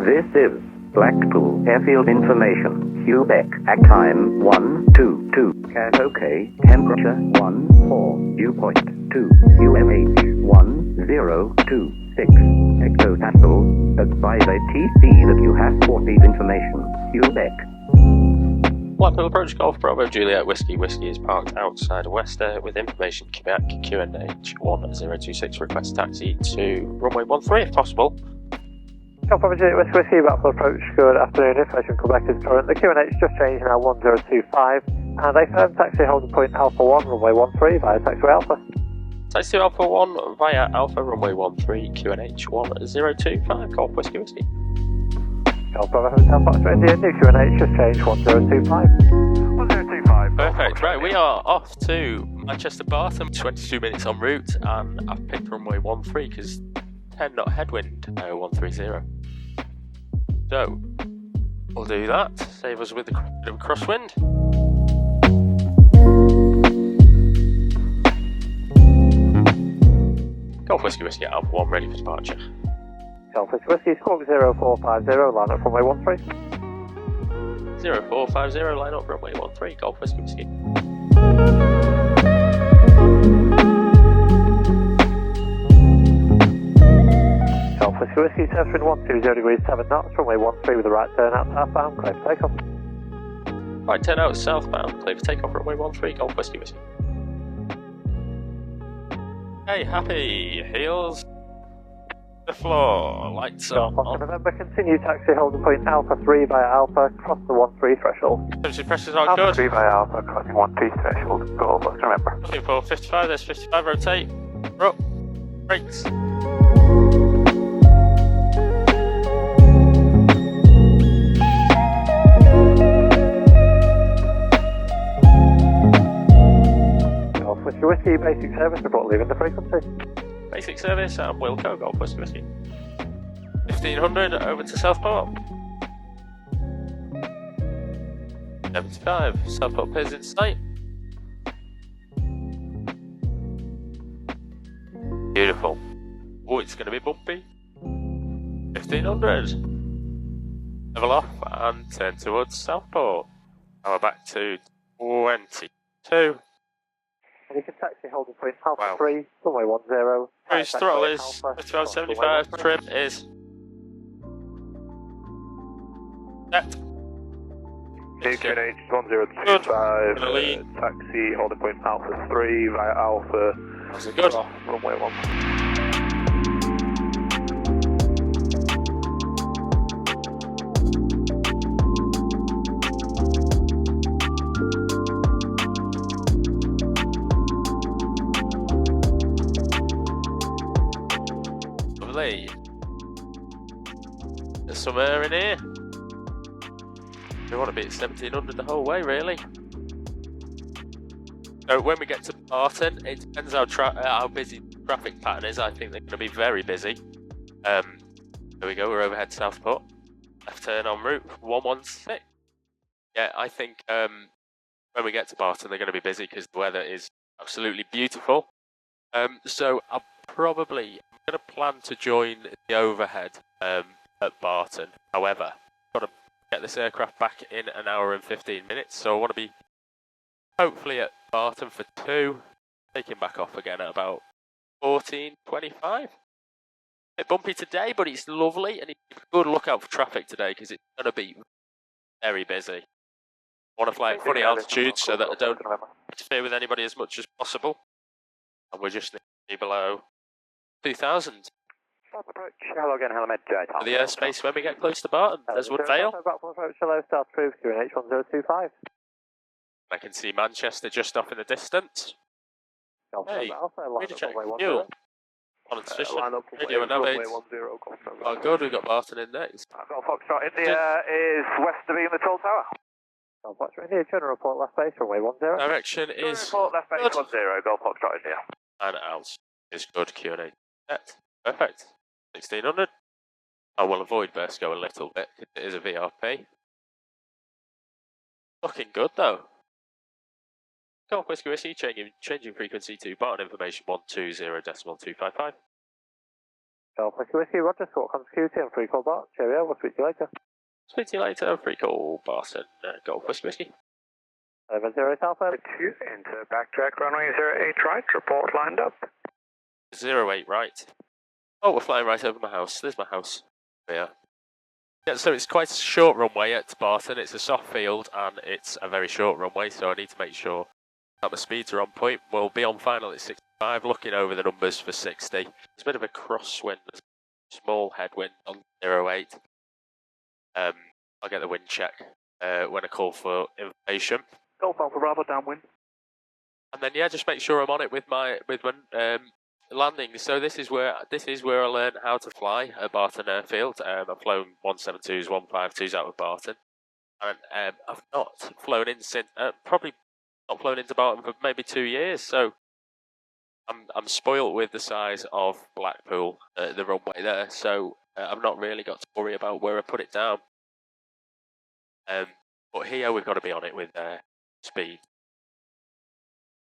This is Blackpool airfield information. Quebec at time 122. Cat OK. Temperature 14. Dew point 2. UMH 1026. Hectopascal. Advise ATC that you have forces information. Quebec. Blackpool approach Golf Bravo Juliet Whiskey. Whiskey is parked outside Wester with information Quebec QNH 1026. Request taxi to runway 13 if possible. Golf Bravo Juliet Whiskey, Blackpool approach. Good afternoon. Information Quebec is current. The QNH just changed now 1025 and a firm taxi holding point Alpha 1 runway 13 via taxiway Alpha. Taxi to Alpha 1 via Alpha runway 13 QNH 1025. Golf Whiskey Whiskey. Golf Bravo Hotel Foxtrot India, new QNH just changed 1025. 1025. Perfect, right, we are off to Manchester Barton, 22 minutes en route, and I've picked runway 13 because 10 knot headwind, 130. So, we'll do that, save us with a bit of a crosswind. Golf Whiskey Whiskey at Alpha 1 ready for departure. Golf Whiskey, squawk 0450, line up runway 13. 0450, line up runway 13, Golf Whiskey Whiskey. Golf Whiskey Whiskey, surfing 120 degrees 7 knots, runway 13 with a right turn out southbound, clear for takeoff. Right turn out southbound, clear for takeoff, runway 13, Golf Whiskey Whiskey. Hey, happy heels. The floor, lights Golf on. Oscar November, continue taxi holding point Alpha 3 via Alpha, cross the 13 threshold. Temperature pressures are Alpha good. 3 via Alpha, crossing 13 threshold. Golf Oscar November. Looking for 55, there's 55, rotate. Up, brakes. Golf Whiskey Whiskey, basic service report leaving the frequency. Basic service and Wilco, Golf Whiskey Whiskey. 1500 over to Southport. 75, Southport Piers in sight. Beautiful. Oh, it's going to be bumpy. 1500. Level off and turn towards Southport. Now we're back to 22. And you can taxi holding point Alpha 3, runway 10. Cruise throttle is 5575, trim is set. QNH 1025, taxi holding point Alpha 3 via Alpha. That's a good. Runway 1. Lovely. There's some air in here. We want to be at 1700 the whole way, really. So when we get to Barton, it depends how busy the traffic pattern is. I think they're going to be very busy. There we go, we're overhead Southport. Left turn on route 116. Yeah, I think when we get to Barton, they're going to be busy because the weather is absolutely beautiful. So I'm going to plan to join the overhead at Barton. However, got to get this aircraft back in an hour and 15 minutes, so I want to be hopefully at Barton for 2, taking back off again at about 14:25. A bit bumpy today, but it's lovely, and it's a good lookout for traffic today because it's going to be very busy. I want to fly at funny altitudes so that I don't interfere with anybody as much as possible, and we're just below 2000. Hello again, Helmet Jet. For the airspace when we get close to Barton, there's Woodvale. Blackpool approach, hello, start approved, QNH 1025. I can see Manchester just off in the distance. Hey, radio check, fuel. On its station, radio and navigate. Oh good, we've got Barton in next. Golf Foxtrot India is west of the Tall Tower. Golf Foxtrot India, general report left base, runway 10. Direction is report left base 10, Golf Foxtrot India. and out is good, Q&A. Perfect. 1600. I will avoid Versco a little bit because it is a VRP. Looking good though. Golf Whiskey Whiskey, changing frequency to Barton information 120.255. Golf Whiskey Whiskey, Roger, Squawk on QT and free call Bart. Cheerio, we'll speak to you later. Speak to you later. Free call, Barton. Golf Whiskey Whiskey. 708 Alpha. 2, enter backtrack, runway 08 right, report lined up. 08 right. Oh, we're flying right over my house. There's my house. Yeah. Yeah, so it's quite a short runway at Barton. It's a soft field and it's a very short runway, so I need to make sure that my speeds are on point. We'll be on final at 65, looking over the numbers for 60. There's a bit of a crosswind, small headwind on 08. I'll get the wind check when I call for information. Golf Alpha Bravo downwind. And then yeah, just make sure I'm on it with my landing. So this is where I learned how to fly at Barton Airfield. I've flown 172s, 152s out of Barton, and I've not flown in since probably not flown into Barton for maybe 2 years. So I'm spoilt with the size of Blackpool, the runway there. So I've not really got to worry about where I put it down. But here we've got to be on it with speed.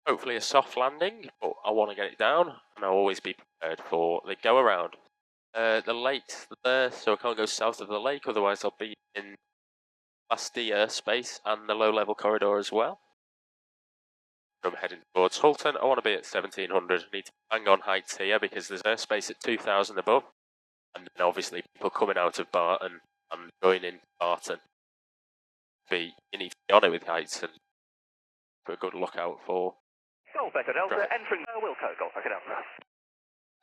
Hopefully a soft landing, but I want to get it down, and I'll always be prepared for the go around. The lake's there, so I can't go south of the lake, otherwise I'll be in Class D airspace and the low level corridor as well. I'm heading towards Hulton. I want to be at 1700. I need to bang on heights here because there's airspace at 2000 above, and then obviously people coming out of Barton and joining Barton. You need to be on it with heights and put a good lookout for. Golf Echo Delta, entering Wilco, Golf Echo Delta.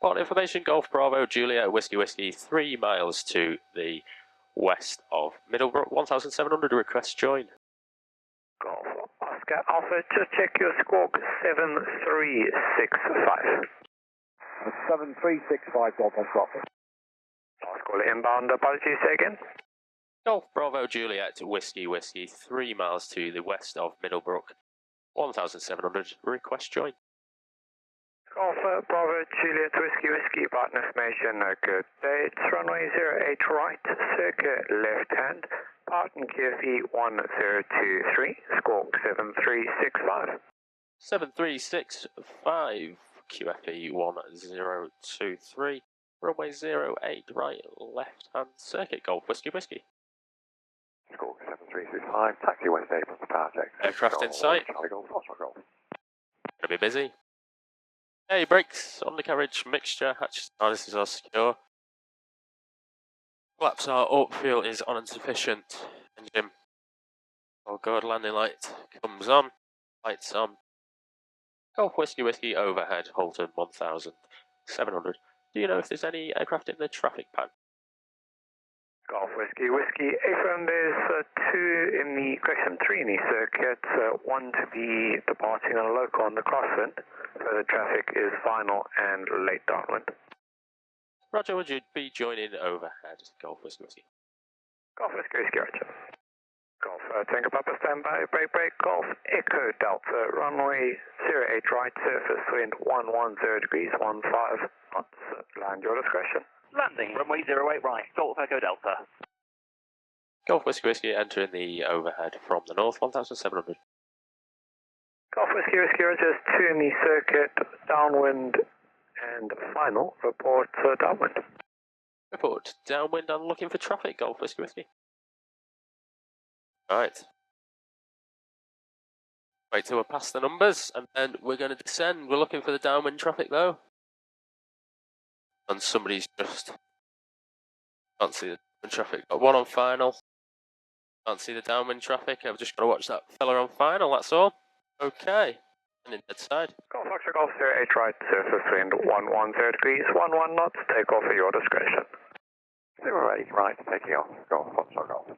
Well, information, Golf Bravo, Juliet, Whiskey Whiskey, 3 miles to the west of Middlebrook, 1700, request join. Golf Oscar Alpha, just check your squawk, 7365. 7365 Golf Bravo. Last call inbound, apologies, say again. Golf Bravo, Juliet, Whiskey Whiskey, 3 miles to the west of Middlebrook, 1700, request join. Golf Bravo, Juliet, Whiskey Whiskey, Barton information, good day. It's runway 08 right, circuit left hand, Barton QFE 1023, squawk 7365. 7365, QFE 1023, runway 08 right, left hand circuit, Golf Whiskey Whiskey. Squawk 7365, taxi Wednesday, power check. Aircraft in sight. Gonna be busy. Hey, brakes, undercarriage, mixture, hatch harnesses are secure. Flaps are up, fuel is on and sufficient. Engine. Oh god, landing light comes on. Lights on. Golf Whiskey Whiskey overhead, Hulton 1700. Do you know if there's any aircraft in the traffic pattern? Golf Whiskey Whiskey, affirm there's 2 in the, correction, 3 in the circuit, 1 to be departing on a local on the crosswind. Further traffic is final and late downwind. Roger, would you be joining overhead, Golf Whiskey Whiskey? Golf Whiskey Whiskey, Roger. Golf Tango Papa, standby, break, Golf Echo Delta, runway 08 right, surface wind 110 degrees, 15 knots, land your discretion. Landing, runway 08 right, Golf Echo Delta. Golf Whiskey Whiskey entering the overhead from the north, 1700. Golf Whiskey Whiskey, Roger, 2 in the circuit, downwind and final, report downwind. Report downwind and looking for traffic, Golf Whiskey Whiskey. Right. Wait till we're past the numbers and then we're going to descend. We're looking for the downwind traffic though. And somebody's just... Can't see the downwind traffic. Got one on final. Can't see the downwind traffic. I've just got to watch that fella on final, that's all. Okay. And in dead side. Golf Foxtrot Golf 08 right, surface wind 110 degrees, 11 knots, take off at your discretion. 08 right, taking off, Golf Foxtrot Golf.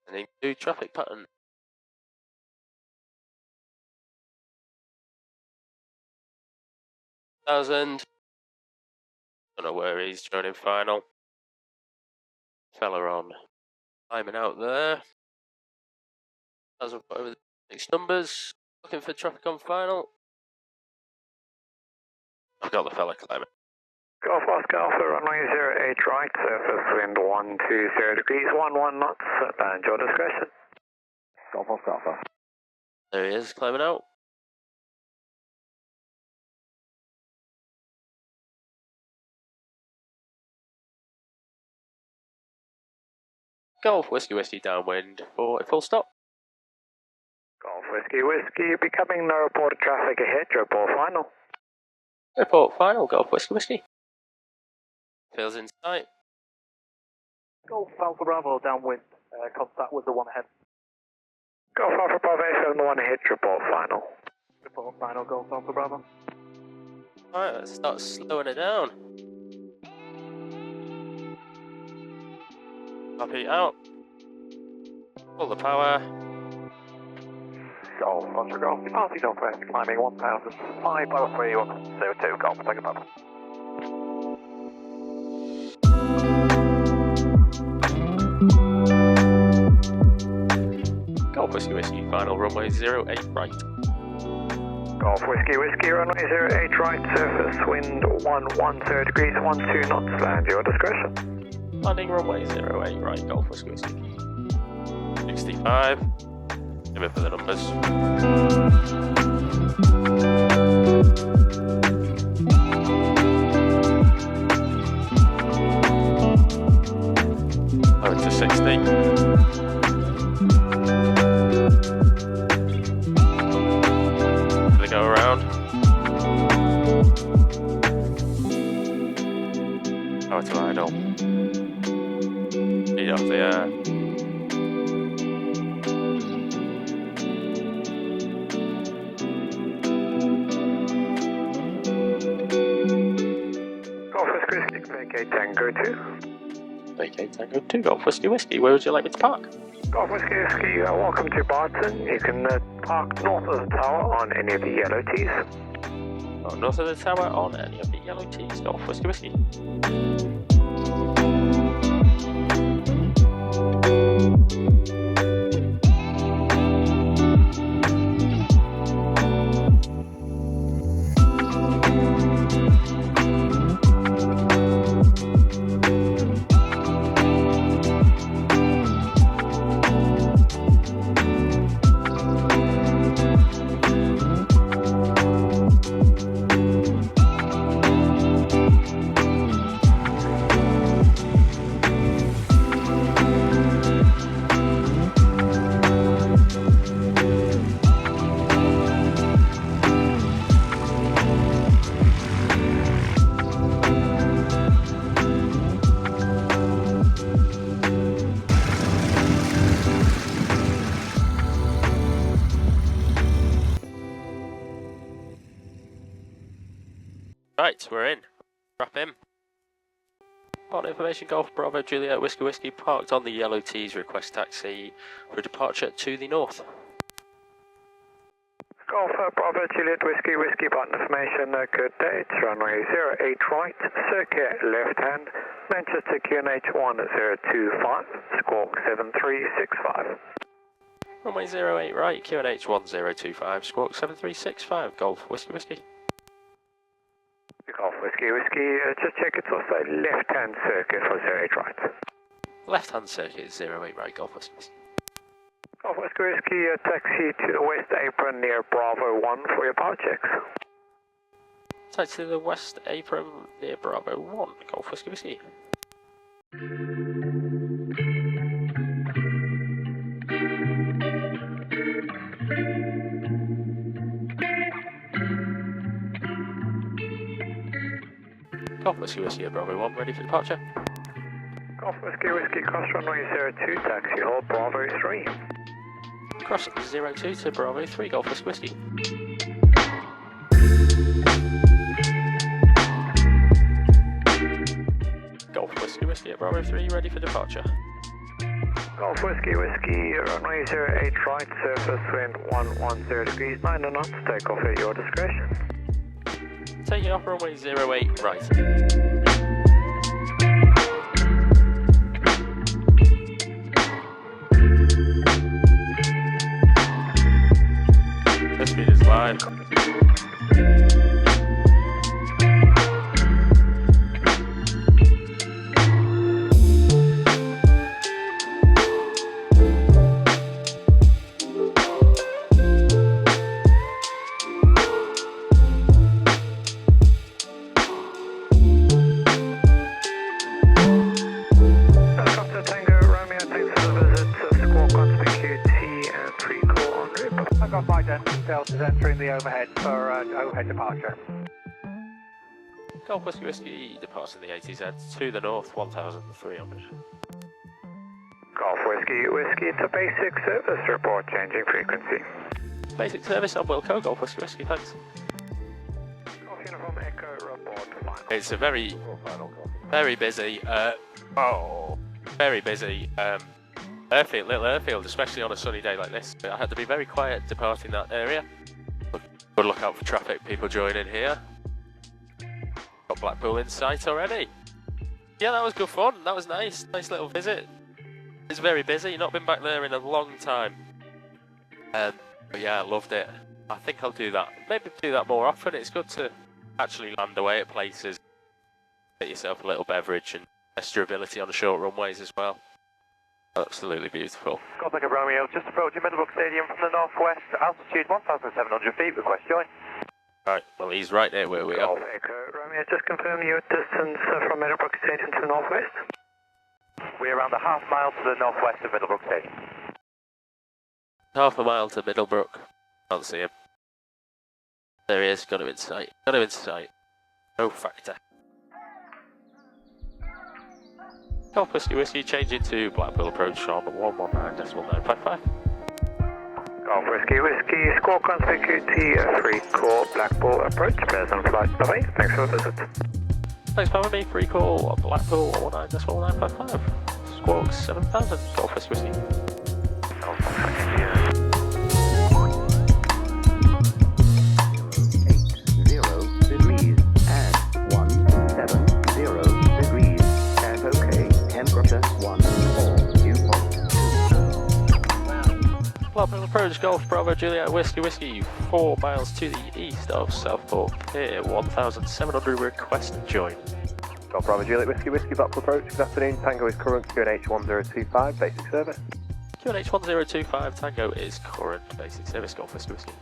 And into traffic pattern. Don't know where he's joining final. Fella on climbing out there. 1,000 over the 6 numbers. Looking for traffic on final. I've got the fella climbing. Golf Oscar Alpha, runway 08 right, surface wind 120 degrees, 11 knots, land your discretion. Golf Oscar Alpha. There he is, climbing out. Golf Whiskey Whiskey downwind for a full stop. Golf Whiskey Whiskey, becoming no reported traffic ahead, report final. Report final, Golf Whiskey Whiskey. Feels in sight. Golf Alpha Bravo downwind, contact with the one ahead. Golf Alpha Bravo, film the one ahead, report final. Report final, Golf Alpha Bravo. Alright, let's start slowing it down. Copy out. Pull the power. Golf, Roger Golf, departing northwest, climbing 1005.02, Golf, take a papa. Golf Whiskey Whiskey, final runway 08 right. Golf Whiskey Whiskey, runway 08 right, surface wind 110 degrees, 12 knots, land your discretion. Landing runway 08 right, Golf Whiskey Whiskey. 65. Give it for the numbers. Over to 60. Gonna go around. Power to idle. Speed off the air. Golf Whiskey Whiskey, vacate Tango 2. Vacate Tango 2, Golf Whiskey Whiskey. Where would you like me to park? Golf Whiskey Whiskey, welcome to Barton. You can park north of the tower on any of the yellow tees. Oh, north of the tower on any of the yellow tees, Golf Whiskey Whiskey. Right, we're in. Wrap in. On information, Golf Bravo Juliet Whiskey Whiskey parked on the yellow tees. Request taxi for departure to the north. Golf Bravo Juliet Whiskey Whiskey, Barton information, good date, runway 08 right, circuit left hand, Manchester QNH 1025, squawk 7365. Runway 08 right, QNH 1025, squawk 7365, Golf Whiskey Whiskey. Golf Whiskey Whiskey, just check it's also left hand circuit for 08 right. Left hand circuit 08 right, Golf Whiskey Whiskey. Golf Whiskey Whiskey, taxi to the west apron near Bravo 1 for your power checks. Taxi to the west apron near Bravo 1, Golf Whiskey Whiskey. Golf Whiskey Whiskey at Bravo 1, ready for departure. Golf Whiskey Whiskey, cross runway 02, taxi hold Bravo 3. Cross 02 to Bravo 3, Golf Whiskey Whiskey. Golf Whiskey Whiskey at Bravo 3, ready for departure. Golf Whiskey Whiskey, runway 08 right, surface wind 110 degrees, 9 knots, take off at your discretion. Taking off runway 08 right. The speed is live. Delta's entering the overhead for overhead departure. Golf Whiskey Whiskey departing the ATZ to the north, 1,300. Golf Whiskey Whiskey to basic service report, changing frequency. Basic service on Wilco, Golf Whiskey Whiskey, thanks. Golf Uniform Echo report final. It's a very busy, very busy airfield, little airfield, especially on a sunny day like this. I had to be very quiet departing that area. Good look out for traffic, people joining here. Got Blackpool in sight already. Yeah, that was good fun, that was nice, nice little visit. It's very busy, not been back there in a long time. But yeah, I loved it. I think I'll do that. Maybe do that more often. It's good to actually land away at places. Get yourself a little beverage and test your ability on the short runways as well. Absolutely beautiful. Golf Echo Romeo, just approaching Middlebrook Stadium from the northwest, altitude 1,700 feet, request join. Right, well he's right there where we are. Golf Echo Romeo, just confirm your distance from Middlebrook Stadium to the northwest. We're around a half mile to the northwest of Middlebrook Stadium. Half a mile to Middlebrook. Can't see him. There he is, got him in sight. Got him in sight. No factor. Golf Whiskey Whiskey, changing to Blackpool approach on 119.955. Golf Whiskey Whiskey, score conspicuity, free call, Blackpool approach, pleasant flight, bye-bye, thanks for the visit. Thanks for having me, free call on Blackpool 119.955. Squawk 7000, Golf Whiskey Whiskey. Degrees and 170 degrees and okay, temperature 14, viewpoint 2. Blackpool approach, Golf Bravo Juliet Whiskey Whiskey, 4 miles to the east of Southport Pier, 1,700 request join. Golf Bravo Juliet Whiskey Whiskey, Blackpool approach, good afternoon, Tango is current, QNH 1025, basic service. QNH 1025, Tango is current, basic service, Golf Whiskey Whiskey.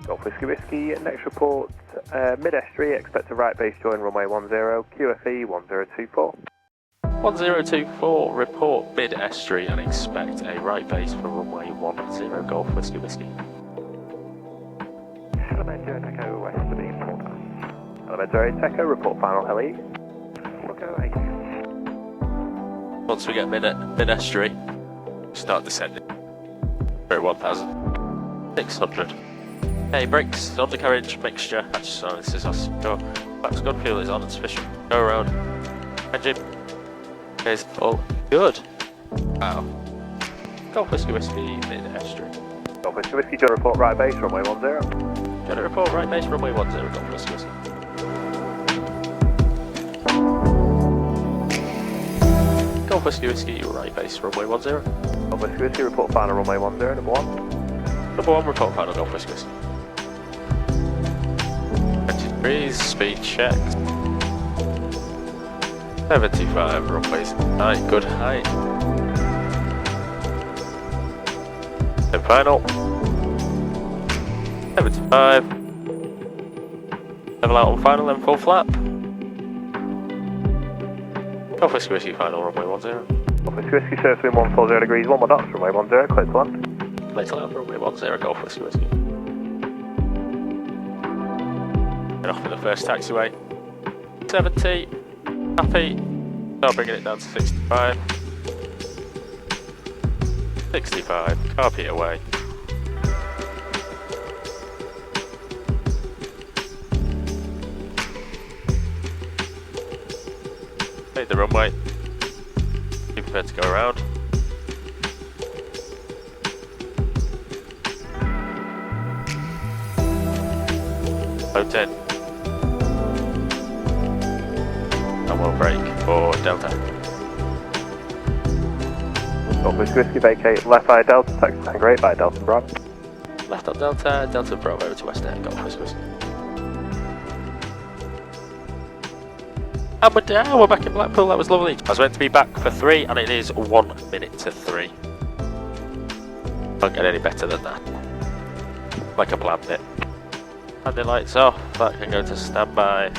Golf Whiskey Whiskey, next report, mid-estuary, expect a right base join runway 10, QFE 1024. 1024, report mid-estuary and expect a right base for runway 10, Golf Whiskey Whiskey. Elementor Echo west to the port. Elementor Echo, report final LE. Look away. Once we get mid-estuary, start descending. We're at 1,600. Okay, brakes, undercarriage, mixture, hatch silences are secure. Flaps good, fuel is on and sufficient. Go around. Engine. Okay, it's all good. Wow. Golf Whiskey Whiskey, mid-estuary. Golf Whiskey Whiskey, John report right base, runway 10. Got a report, right base, runway 10, Golf Whiskey Whiskey. Golf Whiskey Whiskey, right base, runway 10. Golf Whiskey Whiskey, report final runway 10, number 1. Number 1, report final, Golf Whiskey Whiskey. 20 degrees, speed check. 75 runways, height, good height. Then final. 75. Level out on final, then full flap. Golf Whiskey Whiskey, final runway 10. Golf Whiskey Whiskey, surface wind 140 degrees, 1 more knots, runway 10, clear to land. Later out runway 10, Golf Whiskey Whiskey. Get off in the first taxiway. 70. Happy. Start bringing it down to 65. 65. Carpet away. Made the runway. Be prepared to go around. Low 10. And we'll brake for Delta. Golf Whiskey Whiskey, vacate left by Delta, taxi Tango 8 by Delta Bravo. Left on Delta, Delta Bravo to West Air, Golf Whiskey Whiskey. And we're down, we're back in Blackpool, that was lovely. I was meant to be back for 3 and it is 1 minute to 3. Can't get any better than that. Like I planned it. Landing lights off, that can go to standby.